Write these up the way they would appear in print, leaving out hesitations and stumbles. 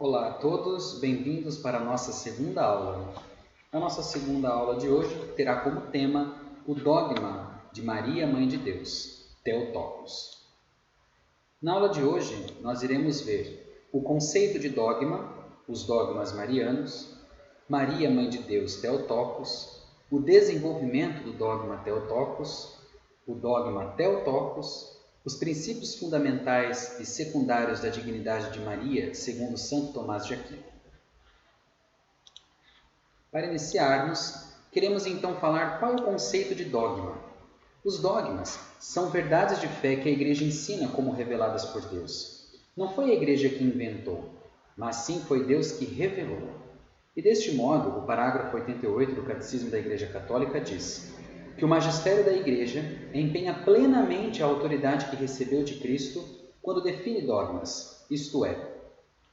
Olá a todos, bem-vindos para a nossa segunda aula. A nossa segunda aula de hoje terá como tema o dogma de Maria, Mãe de Deus, Theotokos. Na aula de hoje, nós iremos ver o conceito de dogma, os dogmas marianos, Maria, Mãe de Deus, Theotokos, o desenvolvimento do dogma Theotokos, o dogma Theotokos, os princípios fundamentais e secundários da dignidade de Maria, segundo Santo Tomás de Aquino. Para iniciarmos, queremos então falar qual é o conceito de dogma. Os dogmas são verdades de fé que a Igreja ensina como reveladas por Deus. Não foi a Igreja que inventou, mas sim foi Deus que revelou. E deste modo, o parágrafo 88 do Catecismo da Igreja Católica diz que o magistério da Igreja empenha plenamente a autoridade que recebeu de Cristo quando define dogmas, isto é,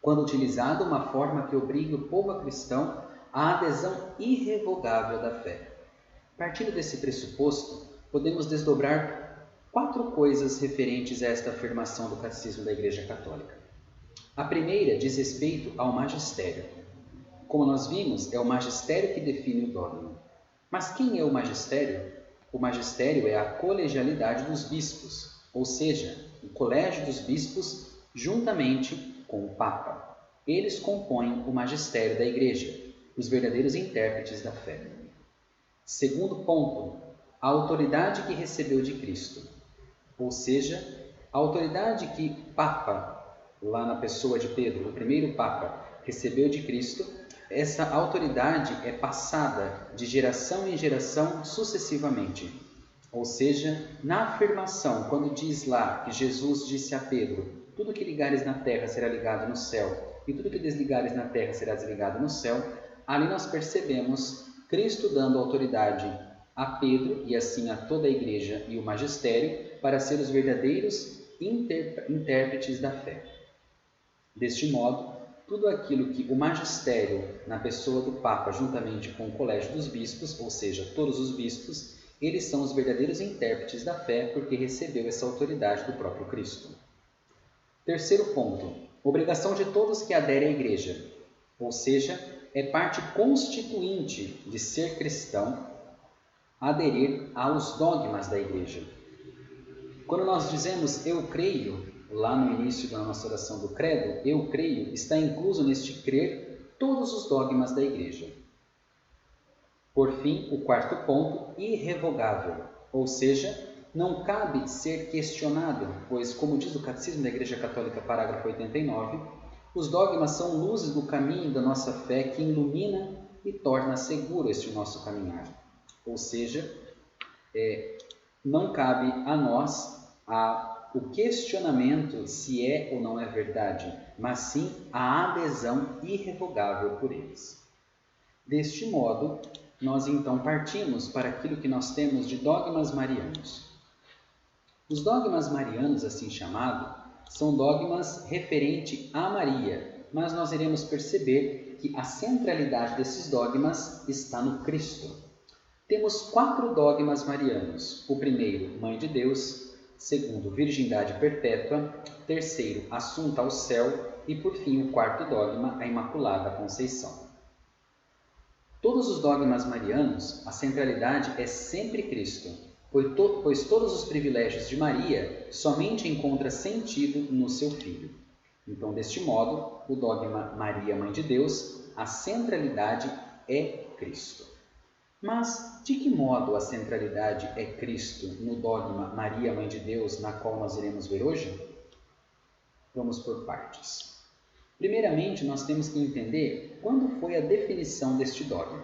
quando utilizada uma forma que obrigue o povo cristão à adesão irrevogável da fé. Partindo desse pressuposto, podemos desdobrar 4 coisas referentes a esta afirmação do Catecismo da Igreja Católica. A primeira diz respeito ao magistério. Como nós vimos, é o magistério que define o dogma. Mas quem é o magistério? O magistério é a colegialidade dos bispos, ou seja, o colégio dos bispos juntamente com o Papa. Eles compõem o magistério da Igreja, os verdadeiros intérpretes da fé. Segundo ponto, a autoridade que recebeu de Cristo, ou seja, a autoridade que Papa, lá na pessoa de Pedro, o primeiro Papa, recebeu de Cristo. Essa autoridade é passada de geração em geração sucessivamente. Ou seja, na afirmação, quando diz lá que Jesus disse a Pedro: tudo que ligares na terra será ligado no céu, e tudo que desligares na terra será desligado no céu, ali nós percebemos Cristo dando autoridade a Pedro e assim a toda a igreja e o magistério para ser os verdadeiros intérpretes da fé. Deste modo, tudo aquilo que o magistério, na pessoa do Papa, juntamente com o colégio dos bispos, ou seja, todos os bispos, eles são os verdadeiros intérpretes da fé porque recebeu essa autoridade do próprio Cristo. Terceiro ponto, obrigação de todos que aderem à igreja, ou seja, é parte constituinte de ser cristão aderir aos dogmas da igreja. Quando nós dizemos eu creio, lá no início da nossa oração do credo, eu creio, está incluso neste crer todos os dogmas da igreja. Por fim, o quarto ponto, irrevogável, ou seja, não cabe ser questionado, pois, como diz o Catecismo da Igreja Católica, parágrafo 89, os dogmas são luzes do caminho da nossa fé que ilumina e torna seguro este nosso caminhar. Ou seja, não cabe a nós o questionamento se é ou não é verdade, mas sim a adesão irrevogável por eles. Deste modo, nós então partimos para aquilo que nós temos de dogmas marianos. Os dogmas marianos, assim chamados, são dogmas referentes a Maria, mas nós iremos perceber que a centralidade desses dogmas está no Cristo. Temos 4 dogmas marianos. O primeiro, Mãe de Deus. Segundo, virgindade perpétua. Terceiro, assunta ao céu. E, por fim, o quarto dogma, a Imaculada Conceição. Todos os dogmas marianos, a centralidade é sempre Cristo, pois todos os privilégios de Maria somente encontram sentido no seu Filho. Então, deste modo, o dogma Maria, Mãe de Deus, a centralidade é Cristo. Mas, de que modo a centralidade é Cristo no dogma Maria, Mãe de Deus, na qual nós iremos ver hoje? Vamos por partes. Primeiramente, nós temos que entender quando foi a definição deste dogma.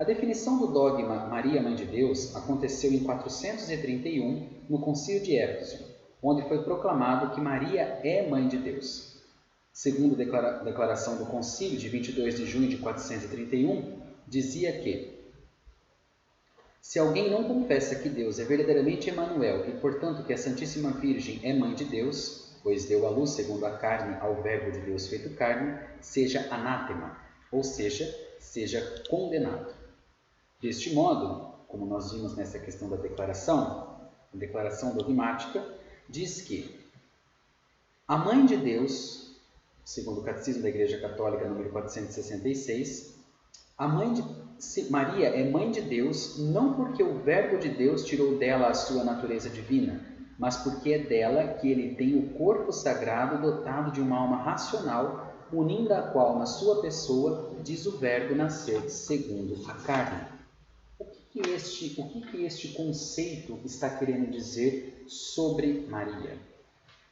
A definição do dogma Maria, Mãe de Deus, aconteceu em 431, no Concílio de Éfeso, onde foi proclamado que Maria é Mãe de Deus. Segundo a declaração do Concílio, de 22 de junho de 431, dizia que se alguém não confessa que Deus é verdadeiramente Emanuel e, portanto, que a Santíssima Virgem é Mãe de Deus, pois deu à luz segundo a carne ao Verbo de Deus feito carne, seja anátema, ou seja condenado. Deste modo, como nós vimos nessa questão da declaração, a declaração dogmática diz que a Mãe de Deus segundo o Catecismo da Igreja Católica, número 466, Maria é mãe de Deus não porque o Verbo de Deus tirou dela a sua natureza divina, mas porque é dela que ele tem o corpo sagrado dotado de uma alma racional, unindo a qual na sua pessoa diz o Verbo nascer segundo a carne. O que este conceito está querendo dizer sobre Maria?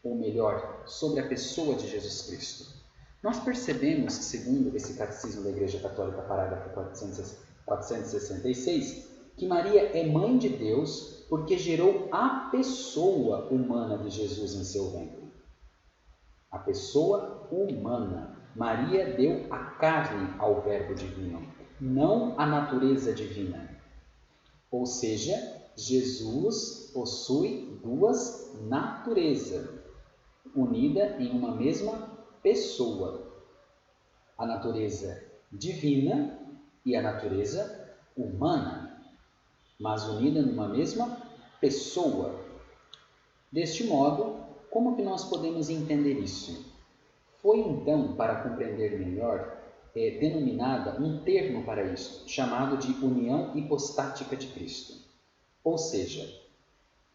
Ou melhor, sobre a pessoa de Jesus Cristo? Nós percebemos, segundo esse Catecismo da Igreja Católica, parágrafo 466, que Maria é mãe de Deus porque gerou a pessoa humana de Jesus em seu ventre. A pessoa humana. Maria deu a carne ao Verbo divino, não a natureza divina. Ou seja, Jesus possui duas naturezas, unidas em uma mesma pessoa. A natureza divina e a natureza humana, mas unida numa mesma pessoa. Deste modo, como que nós podemos entender isso? Foi então, para compreender melhor, denominada um termo para isso, chamado de união hipostática de Cristo. Ou seja,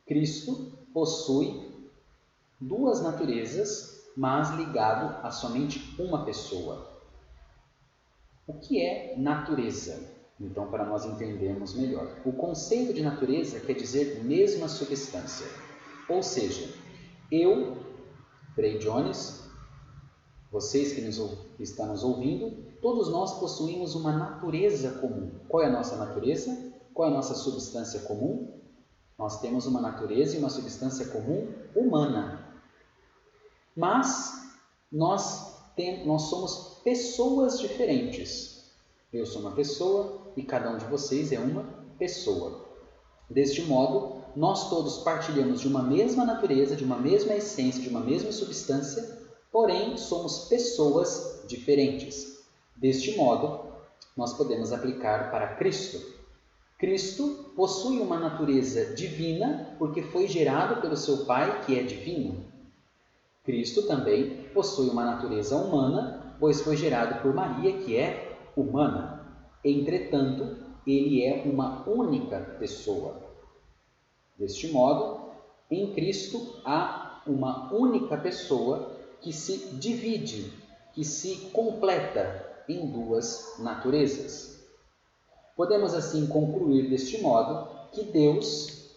Cristo possui duas naturezas, mas ligado a somente uma pessoa. O que é natureza? Então, para nós entendermos melhor. O conceito de natureza quer dizer mesma substância. Ou seja, eu, Frei Jones, vocês que estão nos ouvindo, todos nós possuímos uma natureza comum. Qual é a nossa natureza? Qual é a nossa substância comum? Nós temos uma natureza e uma substância comum humana. Mas nós somos pessoas diferentes. Eu sou uma pessoa e cada um de vocês é uma pessoa. Deste modo, nós todos partilhamos de uma mesma natureza, de uma mesma essência, de uma mesma substância, porém somos pessoas diferentes. Deste modo, nós podemos aplicar para Cristo. Cristo possui uma natureza divina porque foi gerado pelo seu Pai, que é divino. Cristo também possui uma natureza humana, pois foi gerado por Maria, que é humana. Entretanto, ele é uma única pessoa. Deste modo, em Cristo há uma única pessoa que se divide, que se completa em duas naturezas. Podemos assim concluir deste modo que Deus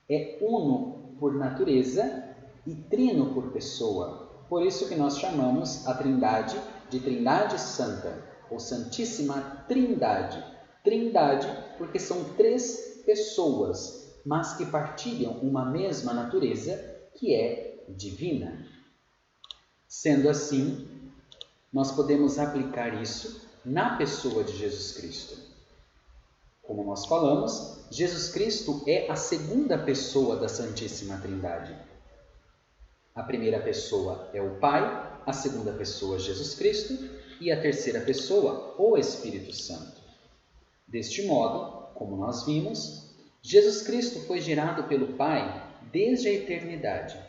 é uno por natureza e trino por pessoa. Por isso que nós chamamos a Trindade de Trindade Santa, ou Santíssima Trindade. Trindade porque são três pessoas, mas que partilham uma mesma natureza, que é divina. Sendo assim, nós podemos aplicar isso na pessoa de Jesus Cristo. Como nós falamos, Jesus Cristo é a segunda pessoa da Santíssima Trindade. A primeira pessoa é o Pai, a segunda pessoa Jesus Cristo e a terceira pessoa o Espírito Santo. Deste modo, como nós vimos, Jesus Cristo foi gerado pelo Pai desde a eternidade.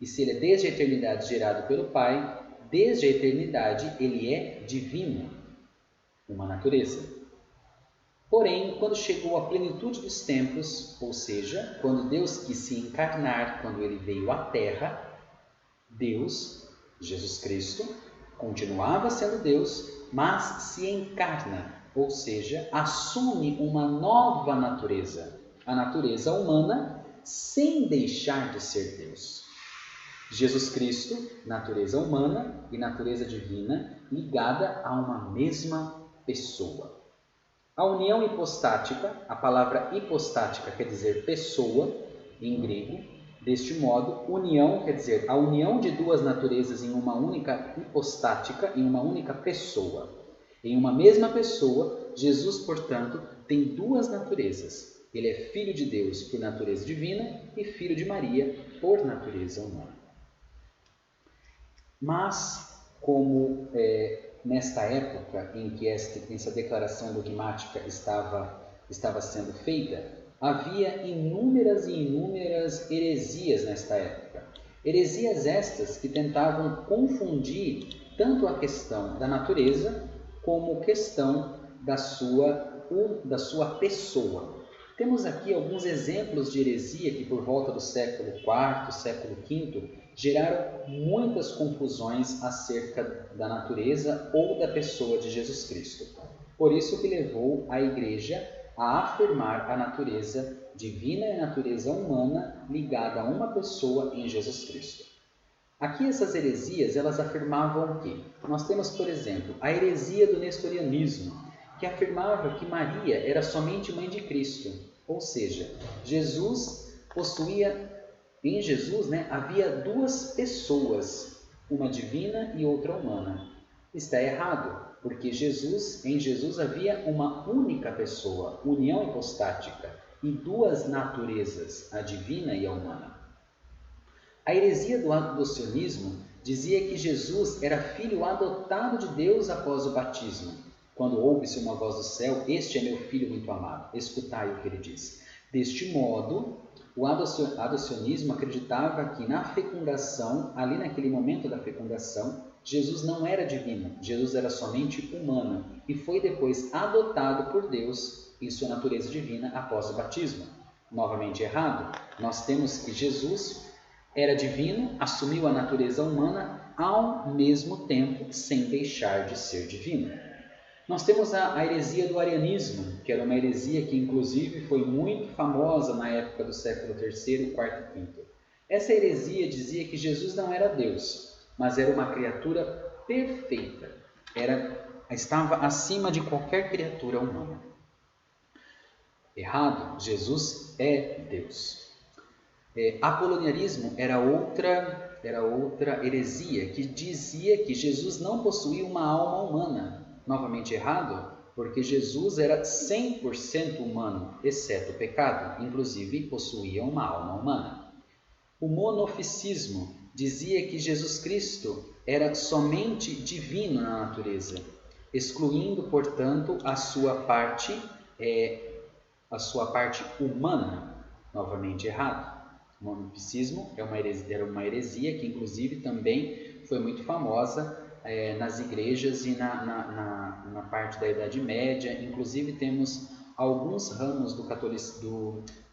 E se ele é desde a eternidade gerado pelo Pai, desde a eternidade ele é divino, uma natureza. Porém, quando chegou à plenitude dos tempos, ou seja, quando Deus quis se encarnar, quando ele veio à Terra, Deus, Jesus Cristo, continuava sendo Deus, mas se encarna, ou seja, assume uma nova natureza, a natureza humana, sem deixar de ser Deus. Jesus Cristo, natureza humana e natureza divina, ligada a uma mesma pessoa. A união hipostática, a palavra hipostática quer dizer pessoa, em grego. Deste modo, união quer dizer a união de duas naturezas em uma única hipostática, em uma única pessoa. Em uma mesma pessoa, Jesus, portanto, tem duas naturezas. Ele é filho de Deus por natureza divina e filho de Maria por natureza humana. Mas, como nesta época em que essa declaração dogmática estava sendo feita, havia inúmeras e inúmeras heresias nesta época. Heresias estas que tentavam confundir tanto a questão da natureza como a questão da sua pessoa. Temos aqui alguns exemplos de heresia que por volta do século IV, século V, geraram muitas confusões acerca da natureza ou da pessoa de Jesus Cristo. Por isso que levou a Igreja a afirmar a natureza divina e a natureza humana ligada a uma pessoa em Jesus Cristo. Aqui essas heresias, elas afirmavam o quê? Nós temos, por exemplo, a heresia do nestorianismo, que afirmava que Maria era somente mãe de Cristo, ou seja, em Jesus, havia duas pessoas, uma divina e outra humana. Está errado, porque em Jesus havia uma única pessoa, união hipostática, e duas naturezas, a divina e a humana. A heresia do adocionismo dizia que Jesus era filho adotado de Deus após o batismo. Quando ouve-se uma voz do céu, este é meu filho muito amado, escutai o que ele diz. Deste modo, o adocionismo acreditava que na fecundação, ali naquele momento da fecundação, Jesus não era divino, Jesus era somente humano e foi depois adotado por Deus em sua natureza divina após o batismo. Novamente errado, nós temos que Jesus era divino, assumiu a natureza humana ao mesmo tempo sem deixar de ser divino. Nós temos a heresia do arianismo, que era uma heresia que inclusive foi muito famosa na época do século III, IV e V. Essa heresia dizia que Jesus não era Deus, mas era uma criatura perfeita, estava acima de qualquer criatura humana. Errado, Jesus é Deus. Apoloniarismo era outra heresia que dizia que Jesus não possuía uma alma humana. Novamente errado, porque Jesus era 100% humano, exceto o pecado, inclusive possuía uma alma humana. O monofisismo dizia que Jesus Cristo era somente divino na natureza, excluindo, portanto, a sua parte humana. Novamente errado. O monofisismo era uma heresia que, inclusive, também foi muito famosa nas igrejas e na parte da Idade Média. Inclusive, temos alguns ramos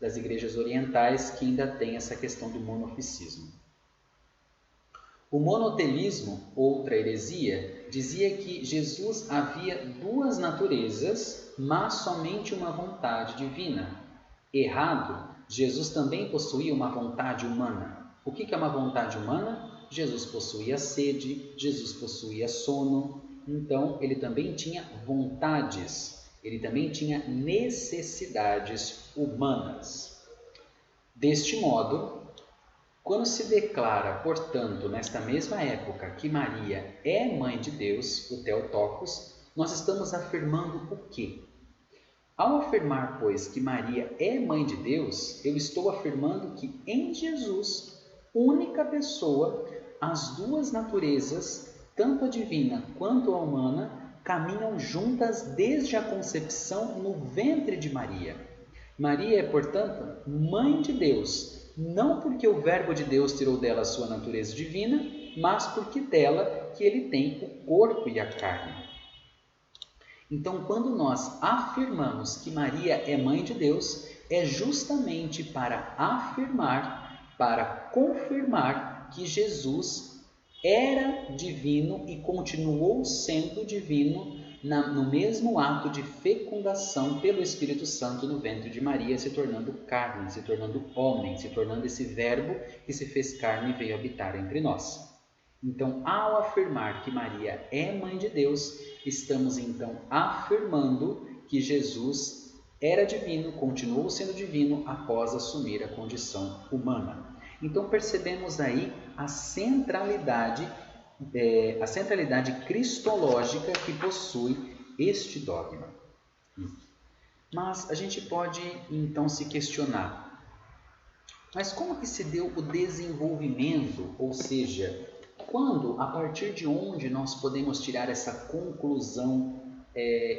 das igrejas orientais que ainda tem essa questão do monofisismo. O monoteísmo, outra heresia, dizia que Jesus havia duas naturezas, mas somente uma vontade divina. Errado. Jesus também possuía uma vontade humana. O que é uma vontade humana? Jesus possuía sede, Jesus possuía sono, então ele também tinha vontades, ele também tinha necessidades humanas. Deste modo, quando se declara, portanto, nesta mesma época que Maria é mãe de Deus, o Theotokos, nós estamos afirmando o quê? Ao afirmar, pois, que Maria é mãe de Deus, eu estou afirmando que em Jesus, única pessoa, as duas naturezas, tanto a divina quanto a humana, caminham juntas desde a concepção no ventre de Maria. Maria é, portanto, mãe de Deus, não porque o Verbo de Deus tirou dela a sua natureza divina, mas porque dela que ele tem o corpo e a carne. Então, quando nós afirmamos que Maria é mãe de Deus, é justamente para afirmar, para confirmar que Jesus era divino e continuou sendo divino no mesmo ato de fecundação pelo Espírito Santo no ventre de Maria, se tornando carne, se tornando homem, se tornando esse verbo que se fez carne e veio habitar entre nós. Então, ao afirmar que Maria é mãe de Deus, estamos então afirmando que Jesus era divino, continuou sendo divino após assumir a condição humana. Então percebemos aí a centralidade cristológica que possui este dogma. Mas a gente pode então se questionar, mas como que se deu o desenvolvimento, ou seja, quando, a partir de onde nós podemos tirar essa conclusão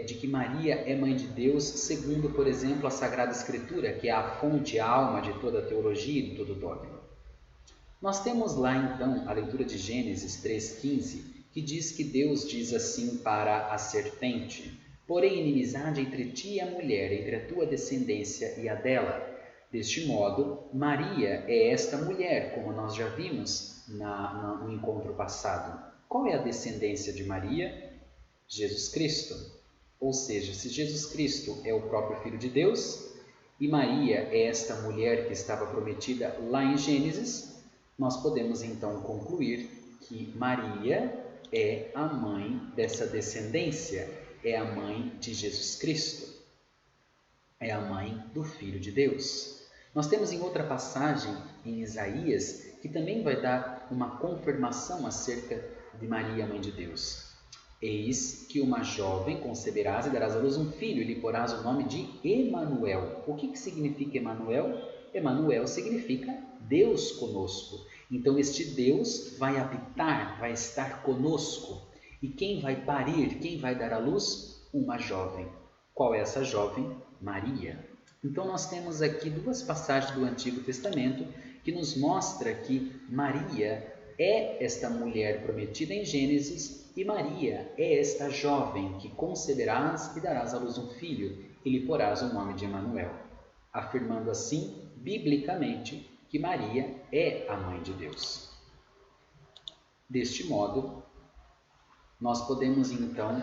de que Maria é mãe de Deus, segundo, por exemplo, a Sagrada Escritura, que é a fonte, a alma de toda a teologia e de todo dogma? Nós temos lá, então, a leitura de Gênesis 3,15, que diz que Deus diz assim para a serpente: porém inimizade entre ti e a mulher, entre a tua descendência e a dela. Deste modo, Maria é esta mulher, como nós já vimos no encontro passado. Qual é a descendência de Maria? Jesus Cristo. Ou seja, se Jesus Cristo é o próprio Filho de Deus e Maria é esta mulher que estava prometida lá em Gênesis, nós podemos então concluir que Maria é a mãe dessa descendência, é a mãe de Jesus Cristo, é a mãe do Filho de Deus. Nós temos em outra passagem, em Isaías, que também vai dar uma confirmação acerca de Maria, mãe de Deus. Eis que uma jovem conceberás e darás à luz um filho, e lhe porás o nome de Emanuel. O que significa Emanuel? Emanuel significa Deus conosco. Então este Deus vai habitar, vai estar conosco. E quem vai parir, quem vai dar à luz? Uma jovem. Qual é essa jovem? Maria. Então nós temos aqui duas passagens do Antigo Testamento que nos mostra que Maria é esta mulher prometida em Gênesis e Maria é esta jovem que conceberás e darás à luz um filho e lhe porás o nome de Emanuel, afirmando assim, biblicamente, que Maria é a mãe de Deus. Deste modo, nós podemos então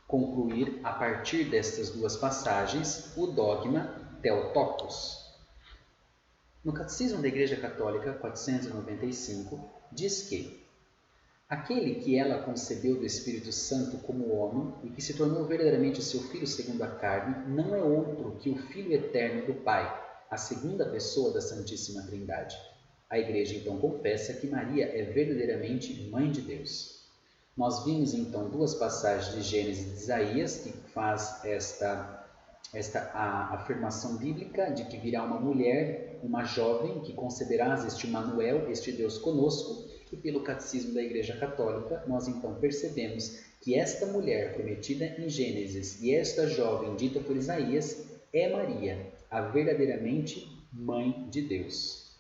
concluir a partir destas duas passagens o dogma Theotokos. No Catecismo da Igreja Católica 495 diz que aquele que ela concebeu do Espírito Santo como homem e que se tornou verdadeiramente seu filho segundo a carne não é outro que o Filho eterno do Pai, a segunda pessoa da Santíssima Trindade. A Igreja então confessa que Maria é verdadeiramente mãe de Deus. Nós vimos então duas passagens de Gênesis e de Isaías que faz a afirmação bíblica de que virá uma mulher, uma jovem, que conceberás este Emanuel, este Deus conosco, e pelo Catecismo da Igreja Católica nós então percebemos que esta mulher prometida em Gênesis e esta jovem dita por Isaías é Maria, a verdadeiramente mãe de Deus.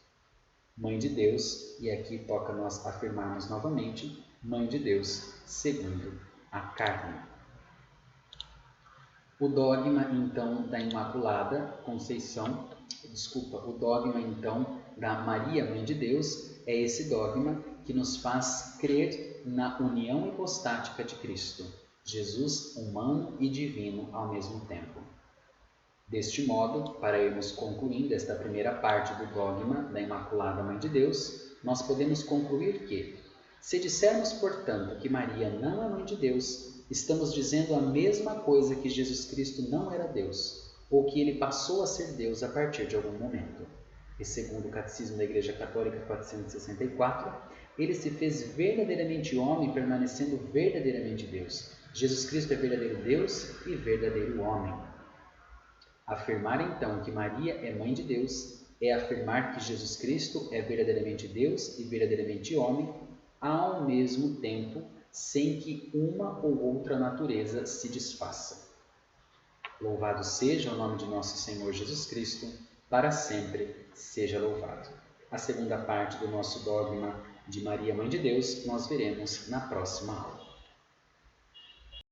Mãe de Deus, e aqui toca nós afirmarmos novamente, mãe de Deus segundo a carne. O dogma, então, da Imaculada Conceição, o dogma, então, da Maria, Mãe de Deus, é esse dogma que nos faz crer na união hipostática de Cristo, Jesus humano e divino ao mesmo tempo. Deste modo, para irmos concluindo esta primeira parte do dogma da Imaculada Mãe de Deus, nós podemos concluir que, se dissermos, portanto, que Maria não é Mãe de Deus, estamos dizendo a mesma coisa que Jesus Cristo não era Deus, ou que ele passou a ser Deus a partir de algum momento. E segundo o Catecismo da Igreja Católica 464, ele se fez verdadeiramente homem, permanecendo verdadeiramente Deus. Jesus Cristo é verdadeiro Deus e verdadeiro homem. Afirmar então que Maria é mãe de Deus é afirmar que Jesus Cristo é verdadeiramente Deus e verdadeiramente homem, ao mesmo tempo, sem que uma ou outra natureza se desfaça. Louvado seja o nome de nosso Senhor Jesus Cristo, para sempre seja louvado. A segunda parte do nosso dogma de Maria, Mãe de Deus, nós veremos na próxima aula.